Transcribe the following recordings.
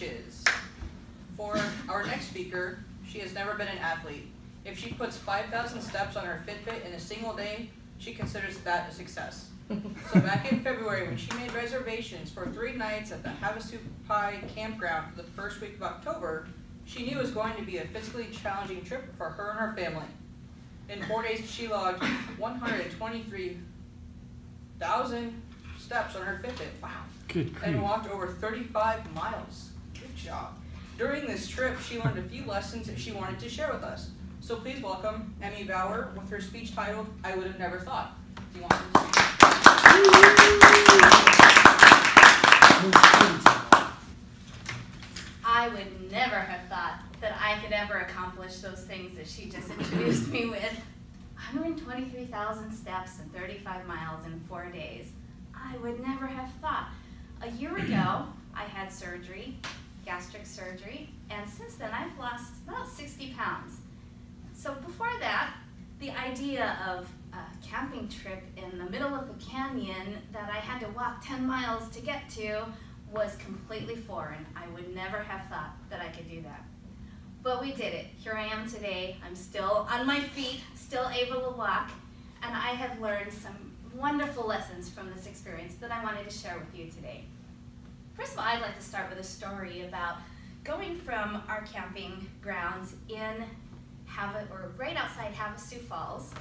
beaches. For our next speaker, she has never been an athlete. If she puts 5,000 steps on her Fitbit in a single day, she considers that a success. So back in February, when she made reservations for 3 nights at the Havasupai campground for the first week of October, she knew it was going to be a physically challenging trip for her and her family. In 4 days, she logged 123,000 steps on her Fitbit. Wow. Good grief. And walked over 35 miles. Good job. During this trip, she learned a few lessons that she wanted to share with us. So please welcome Emmy Bauer with her speech titled, I Would Have Never Thought. Do you want to speak? I would never have thought that I could ever accomplish those things that she just introduced me with. 123,000 steps and 35 miles in 4 days. I would never have thought. A year ago, I had surgery, gastric surgery, and since then I've lost about 60 pounds. So before that, the idea of a camping trip in the middle of the canyon that I had to walk 10 miles to get to was completely foreign. I would never have thought that I could do that. But we did it. Here I am today. I'm still on my feet, still able to walk, and I have learned some wonderful lessons from this experience that I wanted to share with you today. First of all, I'd like to start with a story about going from our camping grounds in right outside Havasu Falls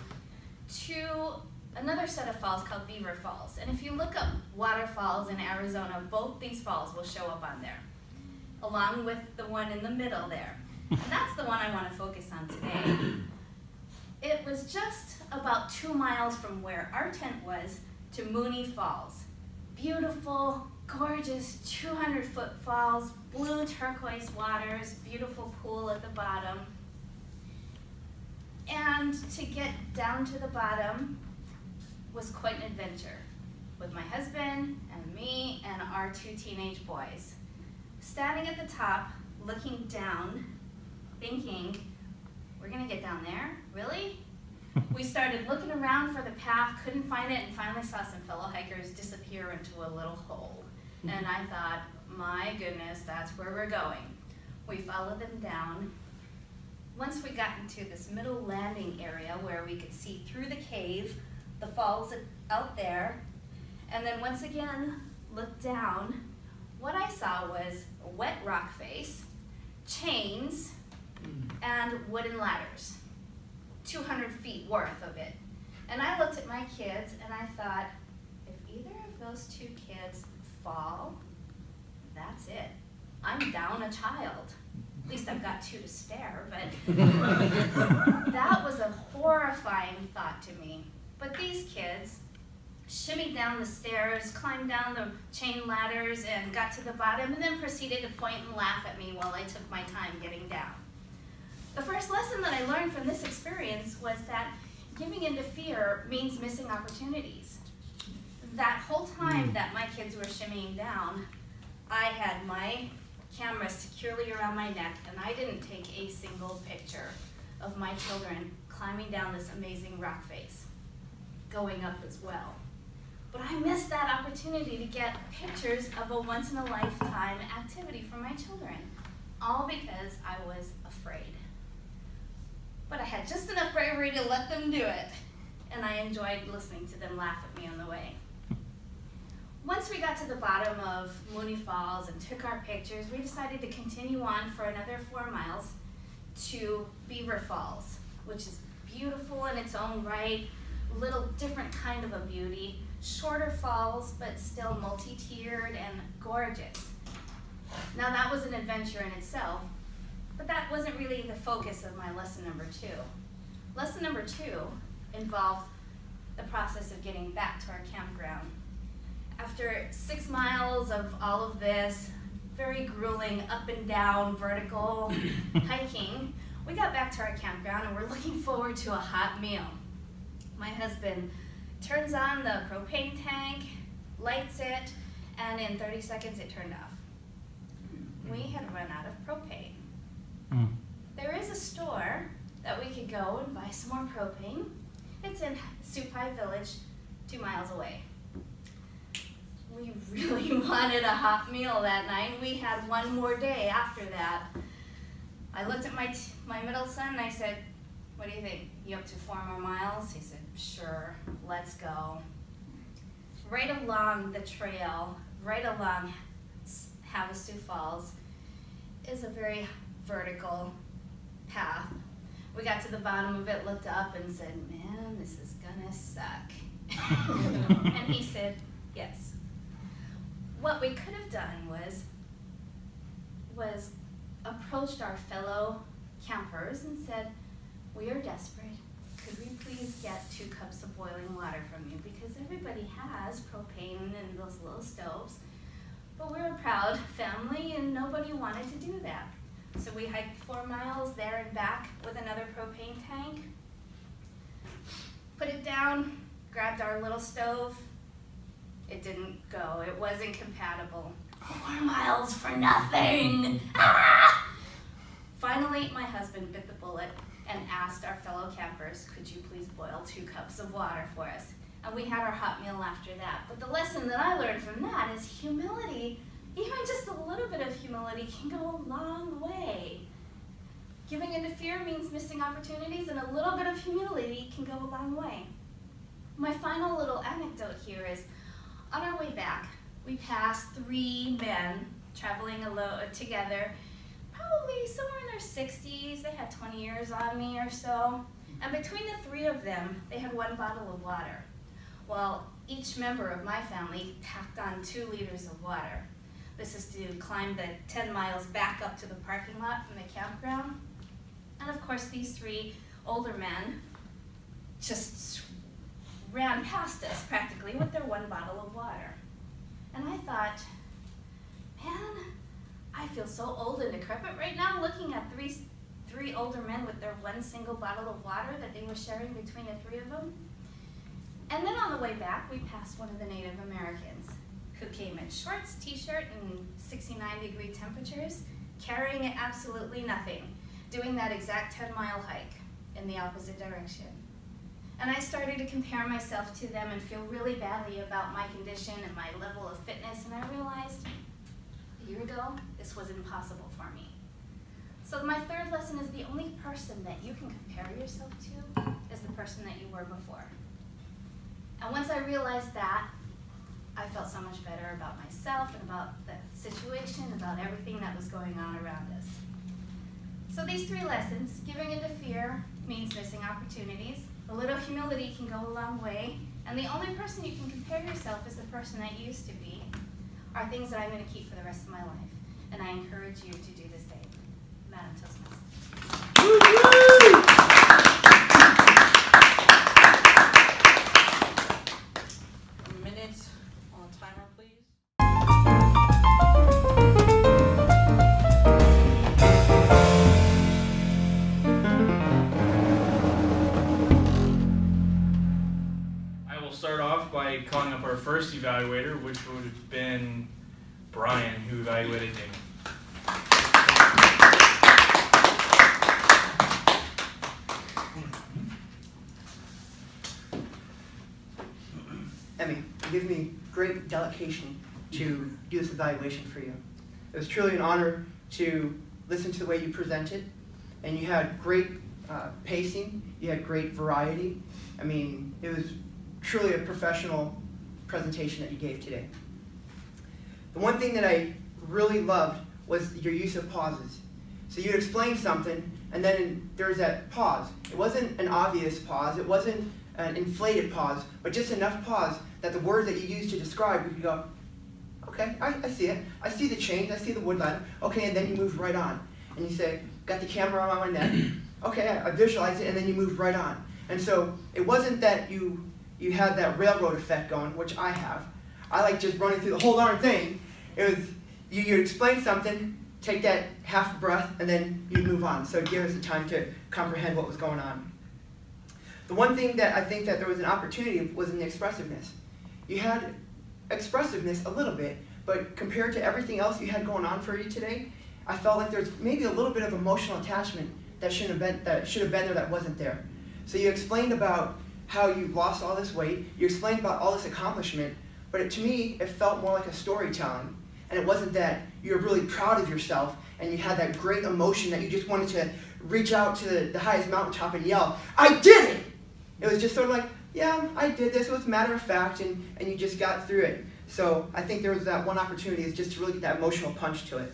to another set of falls called Beaver Falls. And if you look up waterfalls in Arizona, both these falls will show up on there, along with the one in the middle there. And that's the one I want to focus on today. It was just about 2 miles from where our tent was to Mooney Falls. Beautiful, gorgeous 200-foot falls, blue turquoise waters, beautiful pool at the bottom. And to get down to the bottom was quite an adventure with my husband and me and our 2 teenage boys. Standing at the top, looking down, thinking, we're gonna get down there? Really? We started looking around for the path, couldn't find it, and finally saw some fellow hikers disappear into a little hole. And I thought, my goodness, that's where we're going. We followed them down. Once we got into this middle landing area where we could see through the cave, the falls out there, and then once again looked down, what I saw was a wet rock face, chains, and wooden ladders, 200 feet worth of it. And I looked at my kids and I thought, if either of those 2 kids fall, that's it. I'm down a child. At least I've got 2 to spare, but that was a horrifying thought to me. But these kids shimmied down the stairs, climbed down the chain ladders, and got to the bottom, and then proceeded to point and laugh at me while I took my time getting down. The first lesson that I learned from this experience was that giving into fear means missing opportunities. That whole time that my kids were shimmying down, I had my camera securely around my neck, and I didn't take a single picture of my children climbing down this amazing rock face, going up as well. But I missed that opportunity to get pictures of a once-in-a-lifetime activity for my children, all because I was afraid. But I had just enough bravery to let them do it, and I enjoyed listening to them laugh at me on the way. Once we got to the bottom of Mooney Falls and took our pictures, we decided to continue on for another 4 miles to Beaver Falls, which is beautiful in its own right, a little different kind of a beauty, shorter falls, but still multi-tiered and gorgeous. Now that was an adventure in itself, but that wasn't really the focus of my lesson number 2. Lesson number 2 involved the process of getting back to our campground. After 6 miles of all of this very grueling up and down vertical hiking, we got back to our campground and we're looking forward to a hot meal. My husband turns on the propane tank, lights it, and in 30 seconds it turned off. We had run out of propane. There is a store that we could go and buy some more propane. It's in Supai Village, 2 miles away. we really wanted a hot meal that night. We had one more day after that. I looked at my middle son and I said, "What do you think? You up to 4 more miles?" He said, "Sure, let's go." Right along the trail, right along Havasu Falls, is a very vertical path. We got to the bottom of it, looked up and said, "Man, this is gonna suck." And he said, "Yes." What we could have done was approached our fellow campers and said, "We are desperate. Could we please get 2 cups of boiling water from you? Because everybody has propane in those little stoves." But we're a proud family and nobody wanted to do that. So we hiked 4 miles there and back with another propane tank, put it down, grabbed our little stove. It didn't go, it wasn't compatible. 4 miles for nothing! Ah! Finally, my husband bit the bullet and asked our fellow campers, "Could you please boil 2 cups of water for us?" And we had our hot meal after that. But the lesson that I learned from that is humility, even just a little bit of humility, can go a long way. Giving into fear means missing opportunities, and a little bit of humility can go a long way. My final little anecdote here is, on our way back, we passed 3 men traveling together, probably somewhere in their 60s. They had 20 years on me or so. And between the 3 of them, they had 1 bottle of water. Well, each member of my family packed on 2 liters of water. This is to climb the 10 miles back up to the parking lot from the campground. And of course, these 3 older men just ran past us practically with their 1 bottle of water. And I thought, man, I feel so old and decrepit right now looking at 3 older men with their 1 single bottle of water that they were sharing between the 3 of them. And then on the way back, we passed one of the Native Americans who came in shorts, t-shirt, and 69-degree temperatures, carrying absolutely nothing, doing that exact 10-mile hike in the opposite direction. And I started to compare myself to them and feel really badly about my condition and my level of fitness, and I realized a year ago, this was impossible for me. So my 3rd lesson is the only person that you can compare yourself to is the person that you were before. And once I realized that, I felt so much better about myself and about the situation, about everything that was going on around us. So these 3 lessons, giving into fear means missing opportunities, a little humility can go a long way, and the only person you can compare yourself is the person that you used to be, are things that I'm going to keep for the rest of my life. And I encourage you to do the same. Madam Toastmaster. Minutes on the timer, please. I will start off by calling up our first evaluator, which would have been Brian, who evaluated Damien. Emmy, it gives me great delegation to do this evaluation for you. It was truly an honor to listen to the way you presented, and you had great pacing, you had great variety. I mean, it was truly a professional presentation that you gave today. The one thing that I really loved was your use of pauses. So you explained something, and then there was that pause. It wasn't an obvious pause, it wasn't an inflated pause, but just enough pause that the words that you used to describe, you could go, okay, I see it. I see the change, I see the wood ladder. Okay, and then you move right on. And you say, got the camera on my neck. Okay, I visualized it, and then you moved right on. And so it wasn't that you had that railroad effect going, which I have. I like just running through the whole darn thing. It was, you explain something, take that half breath, and then you move on. So it gave us the time to comprehend what was going on. The one thing that I think that there was an opportunity was in the expressiveness. You had expressiveness a little bit, but compared to everything else you had going on for you today, I felt like there's maybe a little bit of emotional attachment that should have been there that wasn't there. So you explained about how you lost all this weight, you explained about all this accomplishment, but to me, it felt more like a storytelling. And it wasn't that you were really proud of yourself and you had that great emotion that you just wanted to reach out to the highest mountaintop and yell, "I did it!" It was just sort of like, yeah, I did this. It was matter of fact, and you just got through it. So I think there was that one opportunity is just to really get that emotional punch to it.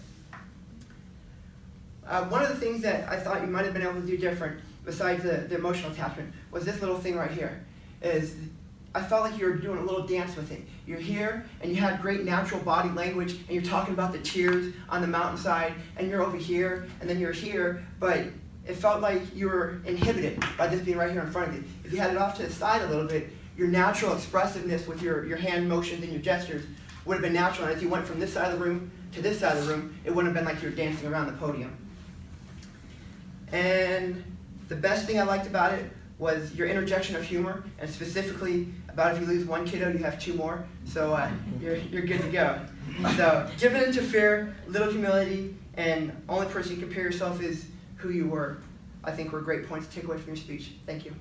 One of the things that I thought you might have been able to do different, besides the emotional attachment, was this little thing right here. I felt like you were doing a little dance with it. You're here, and you had great natural body language, and you're talking about the tears on the mountainside, and you're over here, and then you're here, but it felt like you were inhibited by this being right here in front of you. If you had it off to the side a little bit, your natural expressiveness with your hand motions and your gestures would have been natural, and if you went from this side of the room to this side of the room, it wouldn't have been like you were dancing around the podium. And the best thing I liked about it was your interjection of humor, and specifically about if you lose one kiddo, you have two more. So you're good to go. So giving into fear, little humility, and only person you compare yourself is who you were, I think were great points to take away from your speech. Thank you.